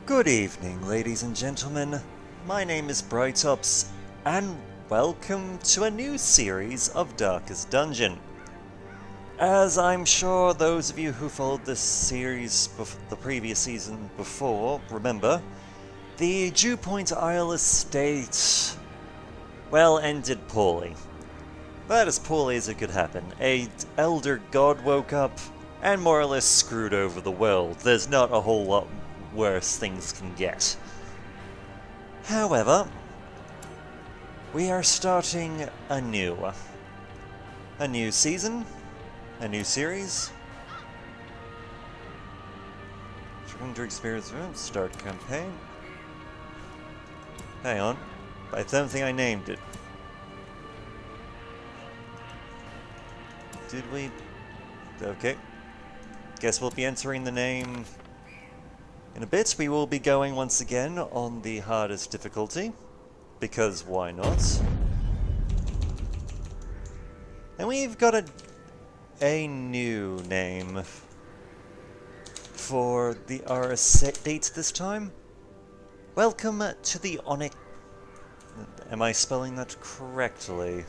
Good evening, ladies and gentlemen. My name is Brightops, and welcome to a new series of Darkest Dungeon. As I'm sure those of you who followed this series the previous season before remember, the Dewpoint Isle estate, well, ended poorly. But as poorly as it could happen. An elder god woke up and more or less screwed over the world. There's not a whole lot worse things can get. However, we are starting a new season, a new series. Trying to experience start campaign. Hang on, I don't think I named it. Did we? Okay. Guess we'll be entering the name in a bit. We will be going once again on the hardest difficulty, because why not? And we've got a new name for our estate this time. Welcome to the Onyx... Am I spelling that correctly?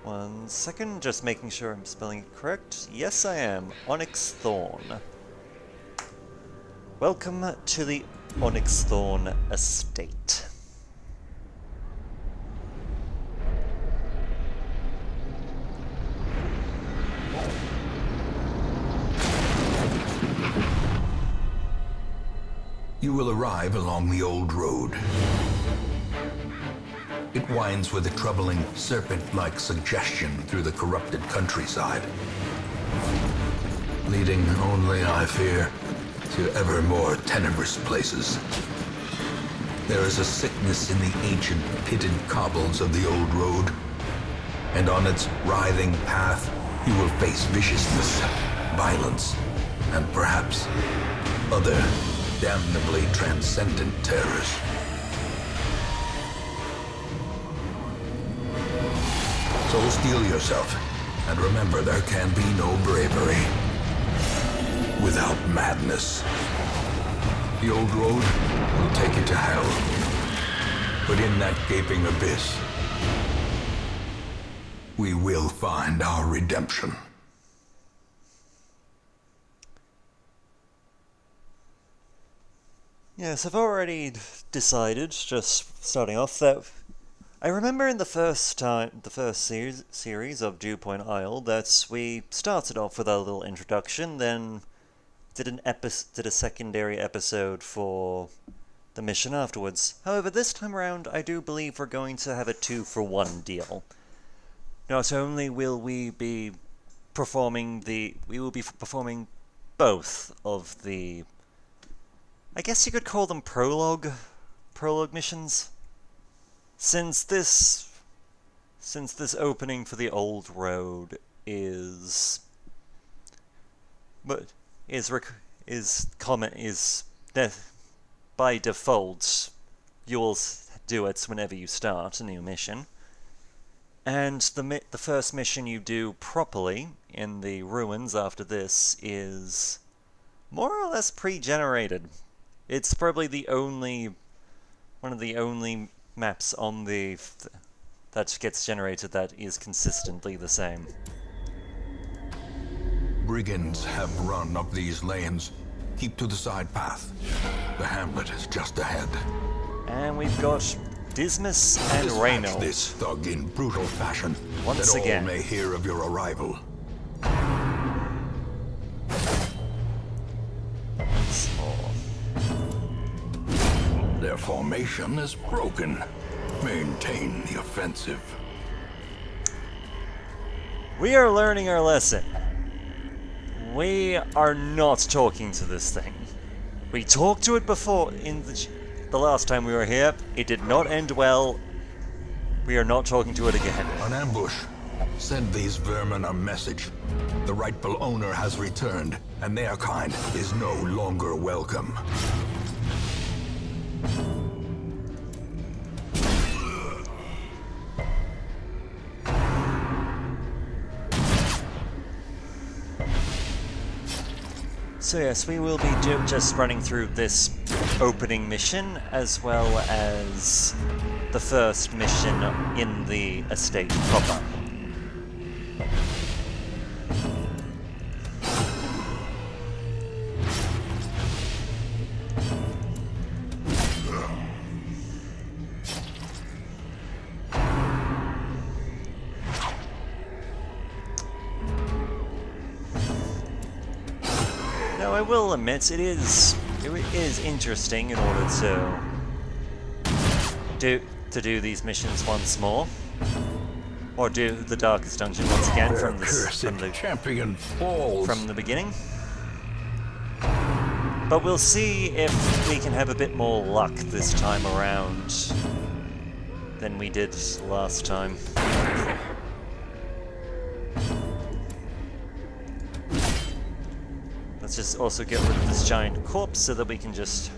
One second, just making sure I'm spelling it correct. Yes, I am. Onyxthorn. Welcome to the Onyxthorn Estate. You will arrive along the old road. It winds with a troubling, serpent-like suggestion through the corrupted countryside, leading only, I fear, to ever more tenebrous places. There is a sickness in the ancient pitted cobbles of the old road, and on its writhing path you will face viciousness, violence, and perhaps other damnably transcendent terrors. So steel yourself, and remember there can be no bravery without madness. The old road will take you to hell, but in that gaping abyss, we will find our redemption. Yes, I've already decided, just starting off, that I remember in the first series of Dewpoint Isle that we started off with our little introduction, then did a secondary episode for the mission afterwards. However, this time around, I do believe we're going to have a 2-for-1 deal. Not only will we be performing both of the, I guess you could call them prologue missions. Since this opening for the old road is by default, you'll do it whenever you start a new mission, and the first mission you do properly in the ruins after this is more or less pre-generated. It's probably one of the only maps on that gets generated that is consistently the same. Brigands have run up these lanes. Keep to the side path. The hamlet is just ahead. And we've got Dismas and Reynolds. This thug in brutal fashion. Once that again. All may hear of your arrival. Once more. Their formation is broken. Maintain the offensive. We are learning our lesson. We are not talking to this thing. We talked to it before in the last time we were here. It did not end well. We are not talking to it again. An ambush. Send these vermin a message. The rightful owner has returned, and their kind is no longer welcome. So yes, we will be just running through this opening mission, as well as the first mission in the estate proper. Now, I will admit, it is interesting in order to do these missions once more, or do the Darkest Dungeon once again from the champion falls from the beginning. But we'll see if we can have a bit more luck this time around than we did last time. Let's just also get rid of this giant corpse so that we can just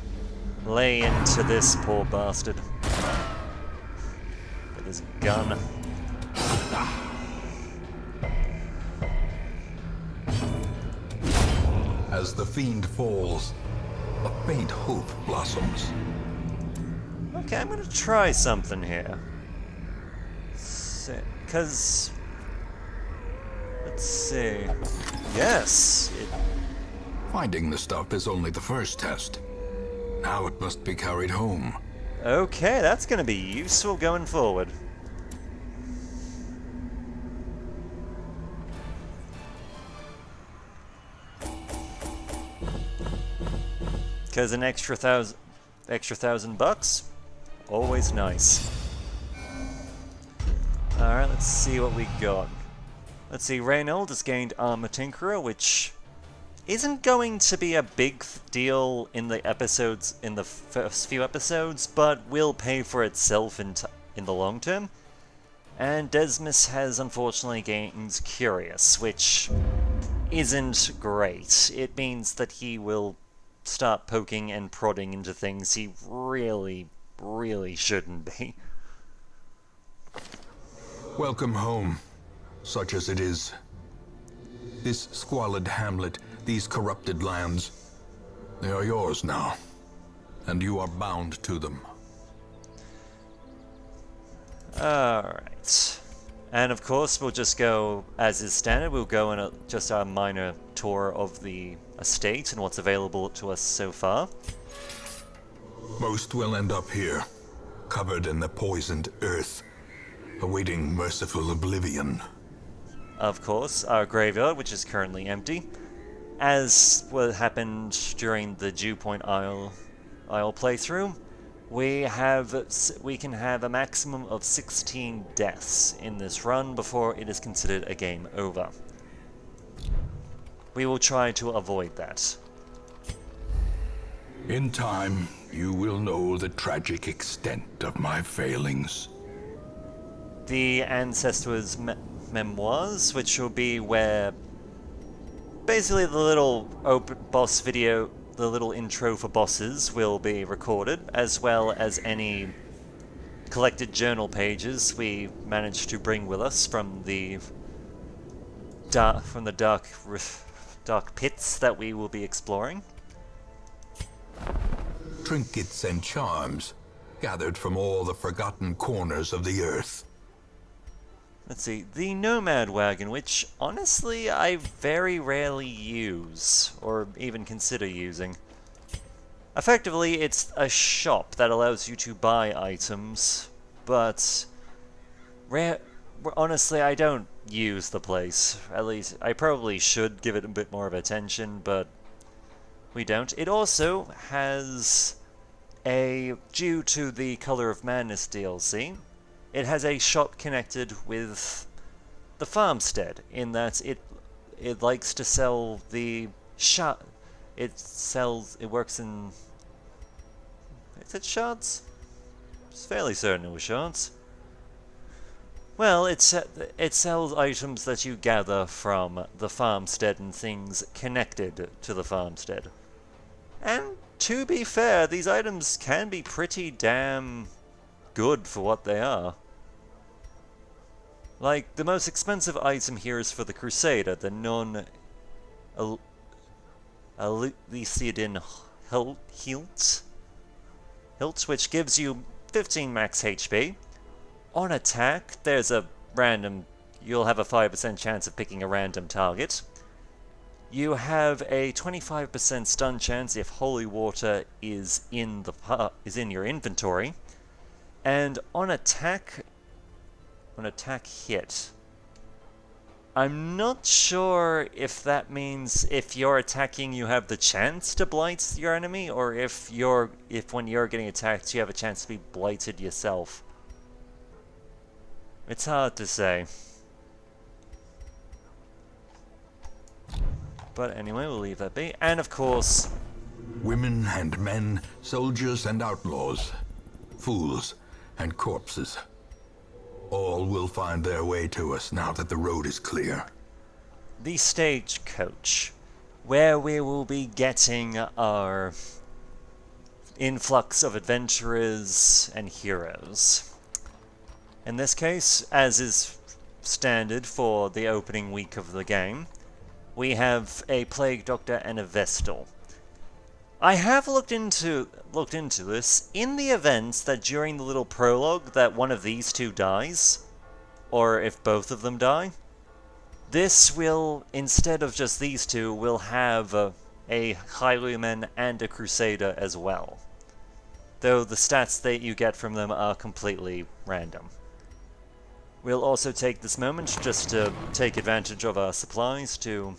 lay into this poor bastard with his gun. As the fiend falls, a faint hope blossoms. Okay, I'm gonna try something here. Because... let's see... yes! Finding the stuff is only the first test. Now it must be carried home. Okay, that's gonna be useful going forward. Because an extra thousand bucks, always nice. Alright, let's see what we got. Let's see, Reynold has gained Armor Tinkerer, which isn't going to be a big deal in the episodes, in the first few episodes, but will pay for itself in the long term. And Desmus has unfortunately gained Curious, which isn't great. It means that he will start poking and prodding into things he really, really shouldn't be. Welcome home, such as it is. This squalid hamlet, these corrupted lands, they are yours now, and you are bound to them. Alright. And of course, we'll just go, as is standard, we'll go on just a minor tour of the estate and what's available to us so far. Most will end up here, covered in the poisoned earth, awaiting merciful oblivion. Of course, our graveyard, which is currently empty, as what happened during the Dewpoint Isle playthrough. We can have a maximum of 16 deaths in this run before it is considered a game over. We will try to avoid that. In time, you will know the tragic extent of my failings. The Ancestors' Memoirs, which will be where basically the little boss video, the little intro for bosses will be recorded, as well as any collected journal pages we managed to bring with us from the dark pits that we will be exploring. Trinkets and charms, gathered from all the forgotten corners of the earth. Let's see, the Nomad Wagon, which honestly I very rarely use, or even consider using. Effectively, it's a shop that allows you to buy items, but honestly I don't use the place. At least, I probably should give it a bit more of attention, but we don't. It also has due to the Color of Madness DLC, it has a shop connected with the farmstead, in that it likes to sell the it works in... is it shards? It's fairly certain it was shards. Well, it sells items that you gather from the farmstead and things connected to the farmstead. And to be fair, these items can be pretty damn good for what they are. Like, the most expensive item here is for the Crusader, the Elysian Hilt, which gives you 15 max HP. On attack, there's a random... You'll have a 5% chance of picking a random target. You have a 25% stun chance if holy water is in your inventory. And on attack hit, I'm not sure if that means if you're attacking you have the chance to blight your enemy, or if when you're getting attacked you have a chance to be blighted yourself. It's hard to say. But anyway, we'll leave that be. And of course... Women and men, soldiers and outlaws, fools and corpses. All will find their way to us now that the road is clear. The stagecoach, where we will be getting our influx of adventurers and heroes. In this case, as is standard for the opening week of the game, we have a Plague Doctor and a Vestal. I have looked into this. In the event that during the little prologue that one of these two dies, or if both of them die, this will, instead of just these two, will have a Highwayman and a Crusader as well. Though the stats that you get from them are completely random. We'll also take this moment just to take advantage of our supplies to...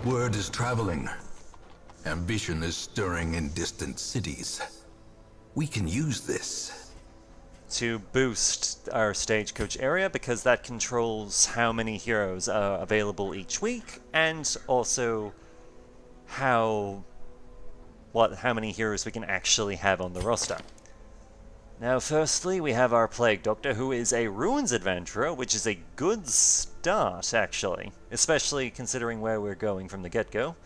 Word is traveling. Ambition is stirring in distant cities. We can use this to boost our stagecoach area, because that controls how many heroes are available each week, and also how many heroes we can actually have on the roster. Now, firstly, we have our Plague Doctor, who is a Ruins Adventurer, which is a good start, actually, especially considering where we're going from the get-go.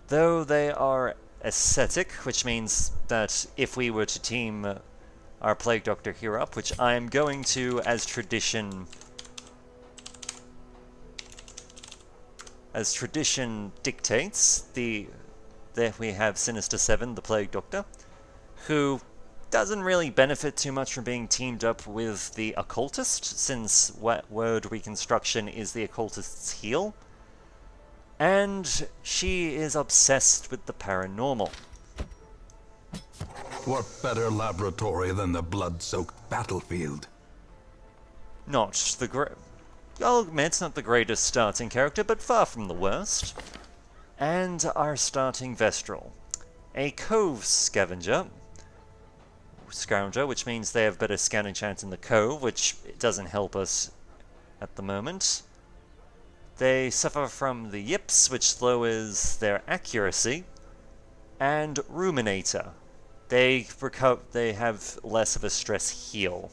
Though they are ascetic, which means that if we were to team our Plague Doctor here up, which I am going to, as tradition dictates, there we have Sinister 7, the Plague Doctor, who doesn't really benefit too much from being teamed up with the Occultist, since word reconstruction is the Occultist's heal. And she is obsessed with the paranormal. What better laboratory than the blood-soaked battlefield? I'll admit, it's not the greatest starting character, but far from the worst. And our starting Vestral. A Cove Scavenger, which means they have better scanning chance in the Cove, which doesn't help us at the moment. They suffer from the Yips, which lowers their accuracy, and Ruminator. They have less of a stress heal.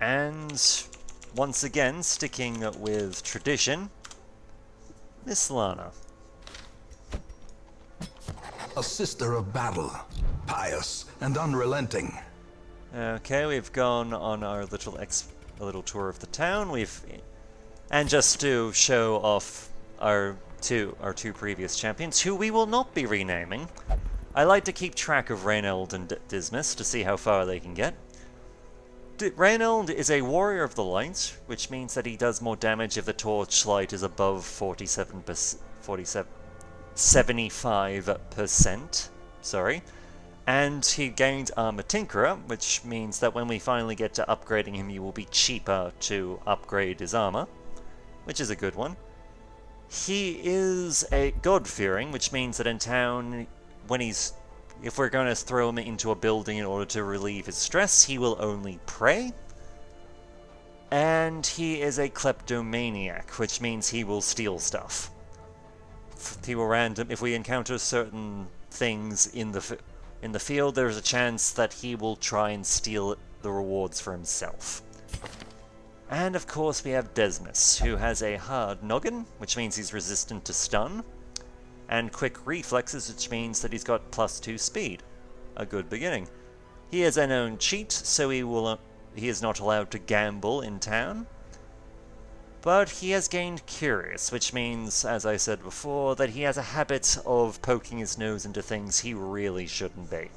And once again, sticking with tradition, Miss Lana. A sister of battle, pious and unrelenting. Okay, we've gone on our little tour of the town. And just to show off our two previous champions, who we will not be renaming. I like to keep track of Reynald and Dismas to see how far they can get. Reynald is a Warrior of the Light, which means that he does more damage if the torchlight is above 75%. Sorry. And he gains Armor Tinkerer, which means that when we finally get to upgrading him, he will be cheaper to upgrade his armor, which is a good one. He is a God-fearing, which means that in town, if we're going to throw him into a building in order to relieve his stress, he will only pray. And he is a kleptomaniac, which means he will steal stuff. If we encounter certain things in the field, there's a chance that he will try and steal the rewards for himself. And of course we have Desmus, who has a hard noggin, which means he's resistant to stun, and quick reflexes, which means that he's got +2 speed. A good beginning. He has a known cheat, so he is not allowed to gamble in town. But he has gained curious, which means, as I said before, that he has a habit of poking his nose into things he really shouldn't be.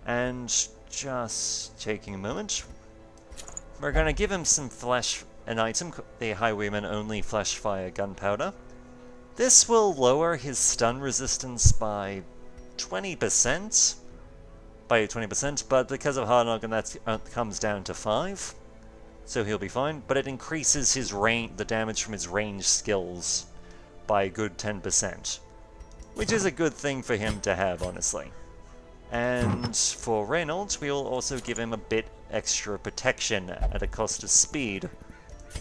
And just taking a moment, we're going to give him an item, the Highwayman Only Flash Fire Gunpowder. This will lower his stun resistance by 20%, but because of Hard Knock, and that comes down to 5. So he'll be fine, but it increases his the damage from his range skills by a good 10%, which is a good thing for him to have, honestly. And for Reynolds, we'll also give him a bit extra protection at a cost of speed,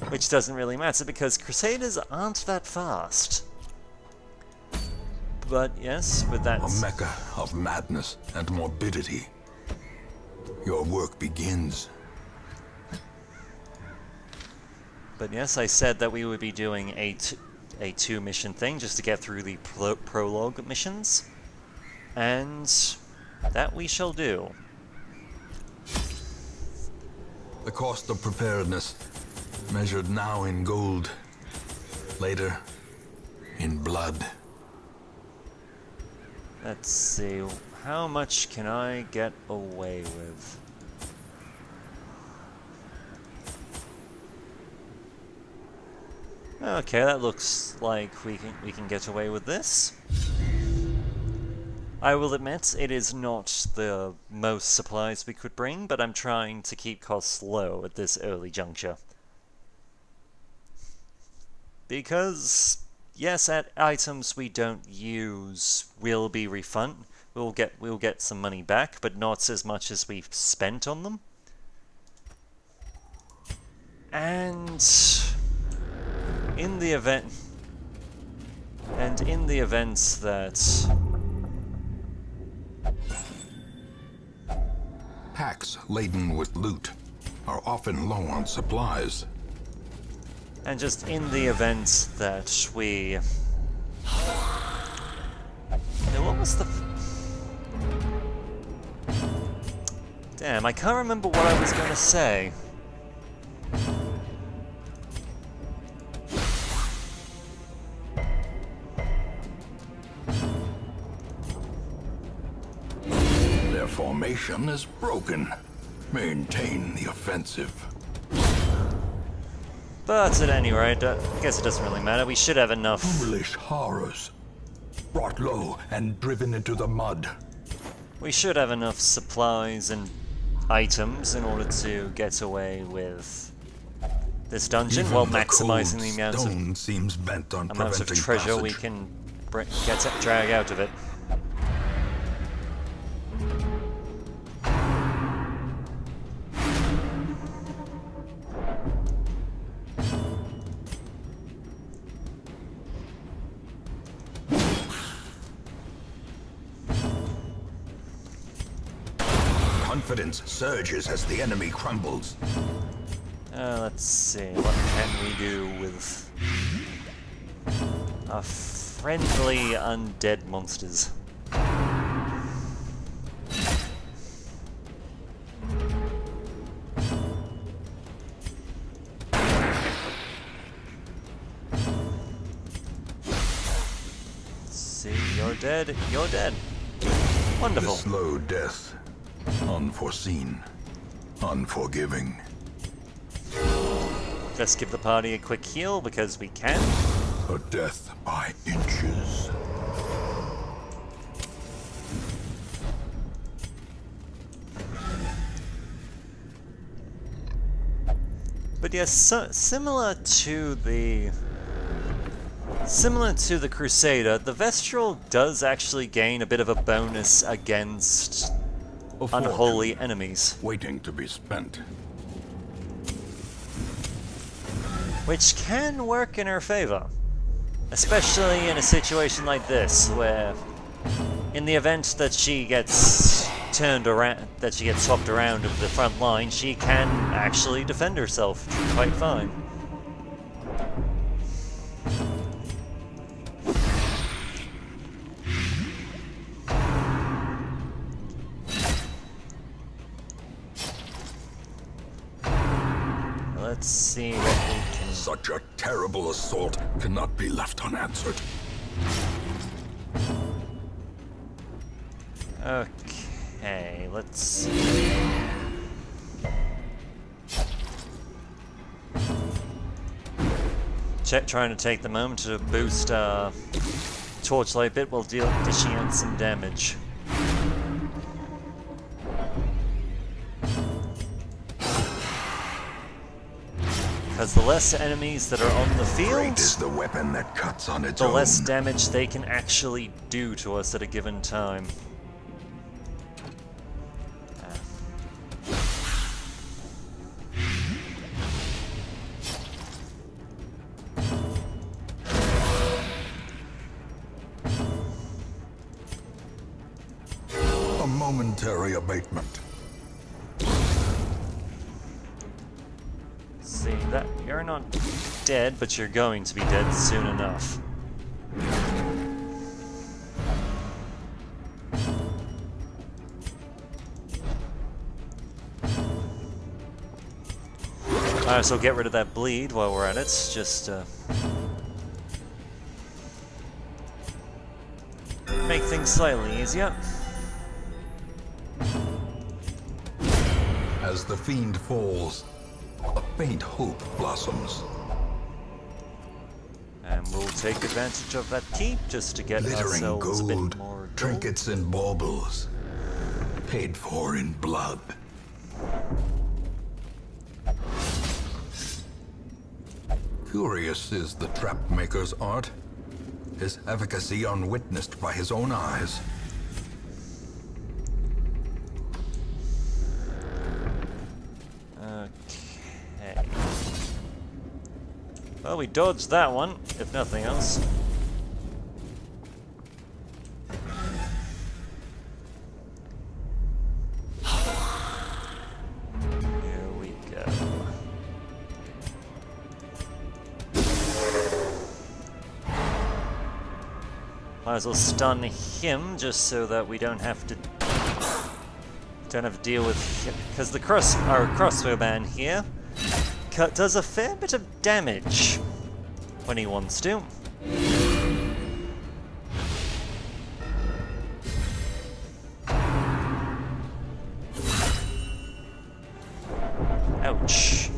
which doesn't really matter because Crusaders aren't that fast. But yes, with that... A mecca of madness and morbidity. Your work begins. But yes, I said that we would be doing a 2-mission thing just to get through the prologue missions. And that we shall do. The cost of preparedness, measured now in gold, later in blood. Let's see, how much can I get away with? Okay, that looks like we can get away with this. I will admit, it is not the most supplies we could bring, but I'm trying to keep costs low at this early juncture. Because, yes, items we don't use will be refunded. We'll get some money back, but not as much as we've spent on them. And in the event that Packs laden with loot are often low on supplies. And just in the event that we... Now, what was the... Damn, I can't remember what I was going to say. Their formation is broken. Maintain the offensive. But at any rate, I guess it doesn't really matter. We should have enough. Foolish horrors. Brought low and driven into the mud. We should have enough supplies and items in order to get away with this dungeon, Even while the maximizing the cold stone seems bent on amount of preventing treasure passage. we can drag out of it. Confidence surges as the enemy crumbles. Let's see, what can we do with our friendly undead monsters? See, you're dead, you're dead. Wonderful. The slow death. Unforeseen. Unforgiving. Let's give the party a quick heal because we can. A death by inches. But yes, similar to the Crusader, the Vestral does actually gain a bit of a bonus against unholy enemies, Waiting to be spent. which can work in her favor, especially in a situation like this, where in the event that she gets turned around, that she gets swapped around to the front line, she can actually defend herself quite fine. Let's see what we can Such a terrible assault cannot be left unanswered. Okay, let's... trying to take the moment to boost Torchlight bit while dishing out some damage. Because the less enemies that are on the field, Great is the weapon that cuts on its the own. less damage they can actually do to us at a given time. A momentary abatement. See, that you're not dead, but you're going to be dead soon enough. Alright, so get rid of that bleed while we're at it. Just make things slightly easier. As the fiend falls, a faint hope blossoms. And we'll take advantage of that keep just to get Glittering ourselves a bit gold, more gold. trinkets and baubles, paid for in blood. Curious is the trapmaker's art, his efficacy unwitnessed by his own eyes. Okay. Well, we dodged that one, if nothing else. Here we go. Might as well stun him just so that we don't have to deal with, because the our crossbow man here does a fair bit of damage when he wants to. Ouch.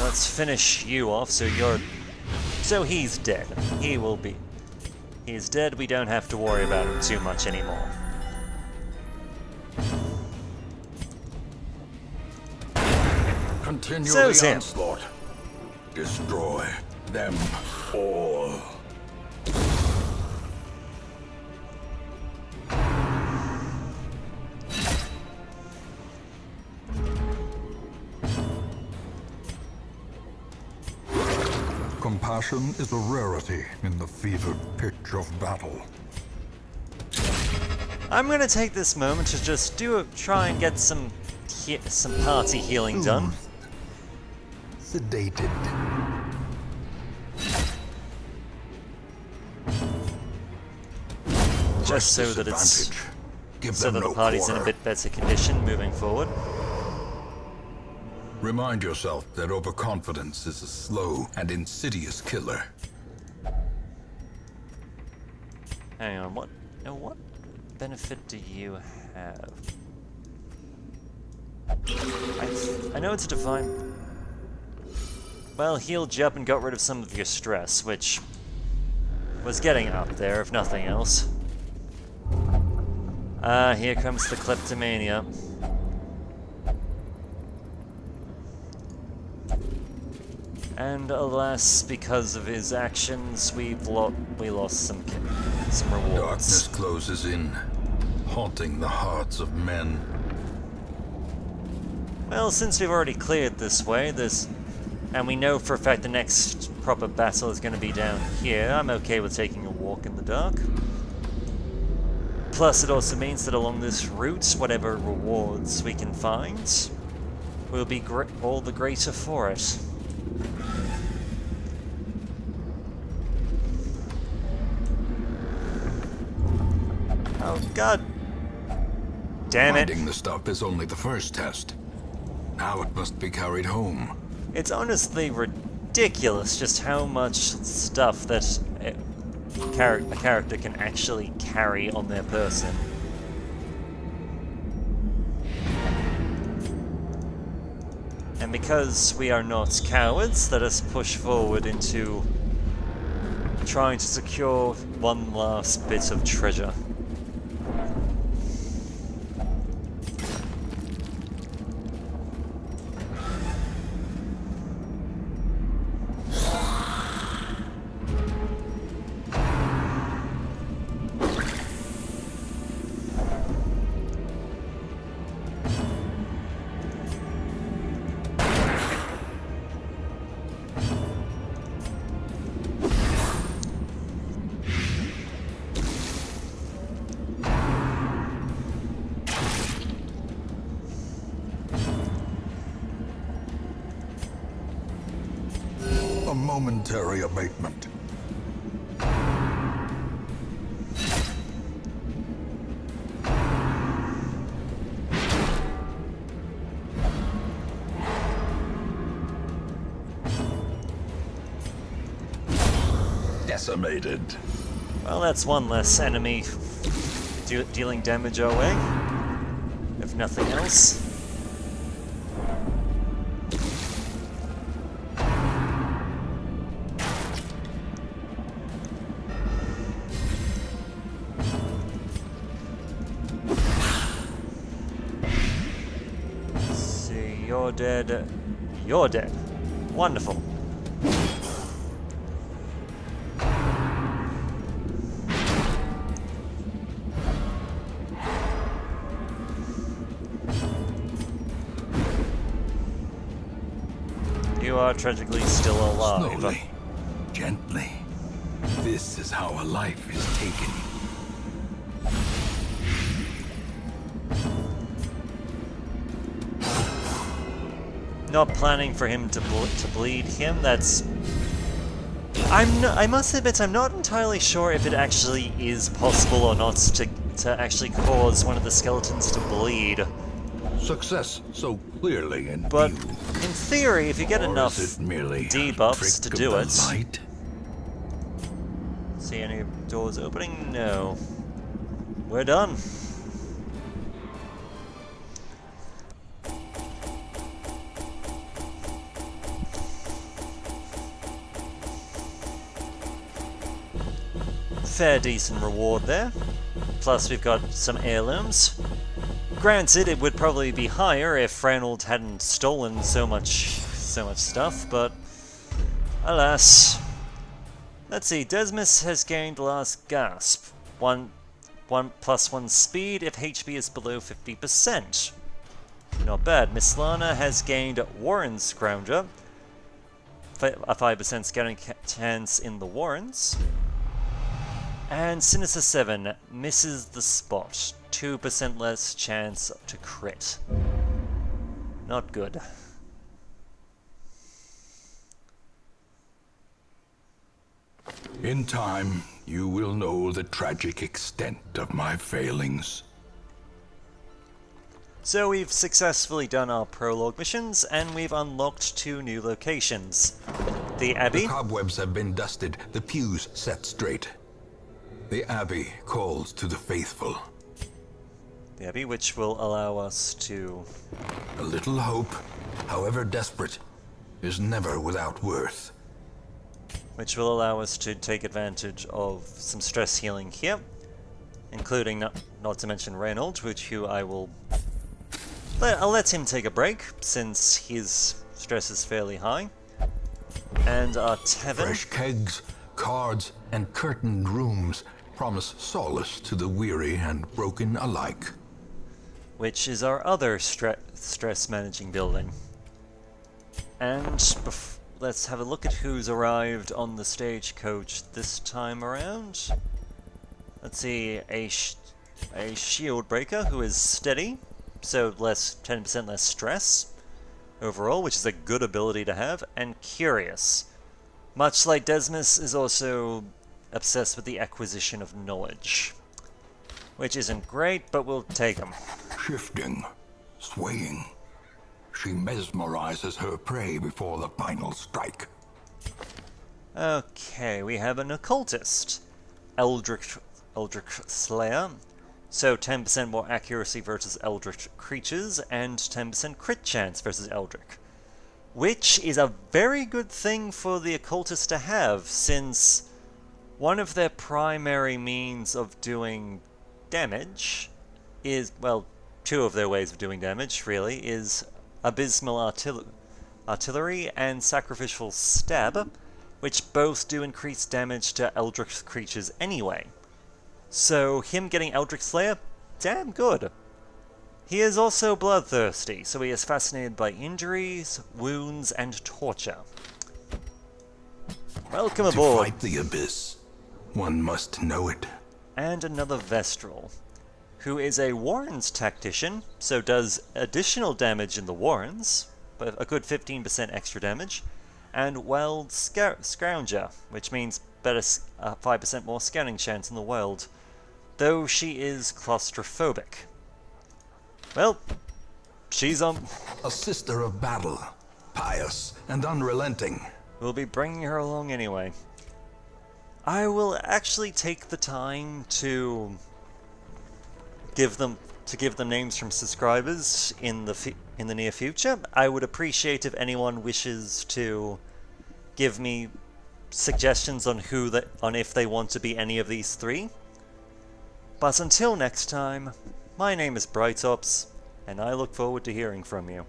Let's finish you off so he's dead. He's dead, we don't have to worry about him too much anymore. Continue So's the him. onslaught. Destroy them all. Compassion is a rarity in the fevered pitch of battle. I'm gonna take this moment to just try and get some party healing done. Sedated. Just so that the party's in a bit better condition moving forward. Remind yourself that overconfidence is a slow and insidious killer. Hang on, what benefit do you have? I know it's a divine... Well, healed you up and got rid of some of your stress, which was getting up there, if nothing else. Here comes the kleptomania. And alas, because of his actions, we lost some rewards. Darkness closes in, haunting the hearts of men. Well, since we've already cleared this way, and we know for a fact the next proper battle is going to be down here, I'm okay with taking a walk in the dark. Plus, it also means that along this route, whatever rewards we can find will be all the greater for it. Oh god! Damn it. Finding the stuff is only the first test. Now it must be carried home. It's honestly ridiculous just how much stuff that a character can actually carry on their person. And because we are not cowards, let us push forward into trying to secure one last bit of treasure. A momentary abatement. Decimated. Well, that's one less enemy dealing damage our way, if nothing else. See, you're dead. You're dead. Wonderful. You are tragically still alive. Slowly, gently. This is how a life is taken. Not planning for him to bleed him. That's. I must admit, I'm not entirely sure if it actually is possible or not to actually cause one of the skeletons to bleed. Success so clearly in But view. in theory, if you get Or enough is it merely a debuffs to trick do of it. the light? See any doors opening? No. We're done. Fair decent reward there. Plus we've got some heirlooms. Granted, it would probably be higher if Reynold hadn't stolen so much stuff, but alas. Let's see, Desmus has gained Last Gasp. 1+1 speed if HP is below 50%. Not bad. Miss Lana has gained Warren Scrounger. A 5% scouting chance in the Warrens. And Sinister 7 misses the spot. 2% less chance to crit. Not good. In time, you will know the tragic extent of my failings. So we've successfully done our prologue missions, and we've unlocked 2 new locations. The Abbey. The cobwebs have been dusted, the pews set straight. The Abbey calls to the faithful. The Abbey, which will allow us to... A little hope, however desperate, is never without worth. Which will allow us to take advantage of some stress healing here. Including, not to mention Reynold, who I will... I'll let him take a break, since his stress is fairly high. And our tavern... Fresh kegs, cards, and curtained rooms promise solace to the weary and broken alike. Which is our other stress managing building. And let's have a look at who's arrived on the stagecoach this time around. Let's see, a shield breaker who is steady, so 10% less stress overall, which is a good ability to have, and curious. Much like Desmus, is also obsessed with the acquisition of knowledge. which isn't great, but we'll take them. Shifting, swaying. She mesmerizes her prey before the final strike. Okay, we have an occultist. Eldritch Slayer. So 10% more accuracy versus Eldritch creatures, and 10% crit chance versus Eldritch. Which is a very good thing for the occultist to have, since one of their primary means of doing damage is, well, two of their ways of doing damage, really, is Abysmal Artillery and Sacrificial Stab, which both do increase damage to Eldritch creatures anyway. So him getting Eldritch Slayer, damn good. He is also bloodthirsty, so he is fascinated by injuries, wounds, and torture. Welcome aboard! To fight the abyss, one must know it. And another Vestral, who is a Warrens tactician, so does additional damage in the Warrens, but a good 15% extra damage, and Wild Scrounger, which means better 5% more scouting chance in the world, though she is claustrophobic. Well, she's on. A sister of battle, pious and unrelenting. We'll be bringing her along anyway. I will actually take the time to give them names from subscribers in the near future. I would appreciate if anyone wishes to give me suggestions on if they want to be any of these three. But until next time, my name is Brightops, and I look forward to hearing from you.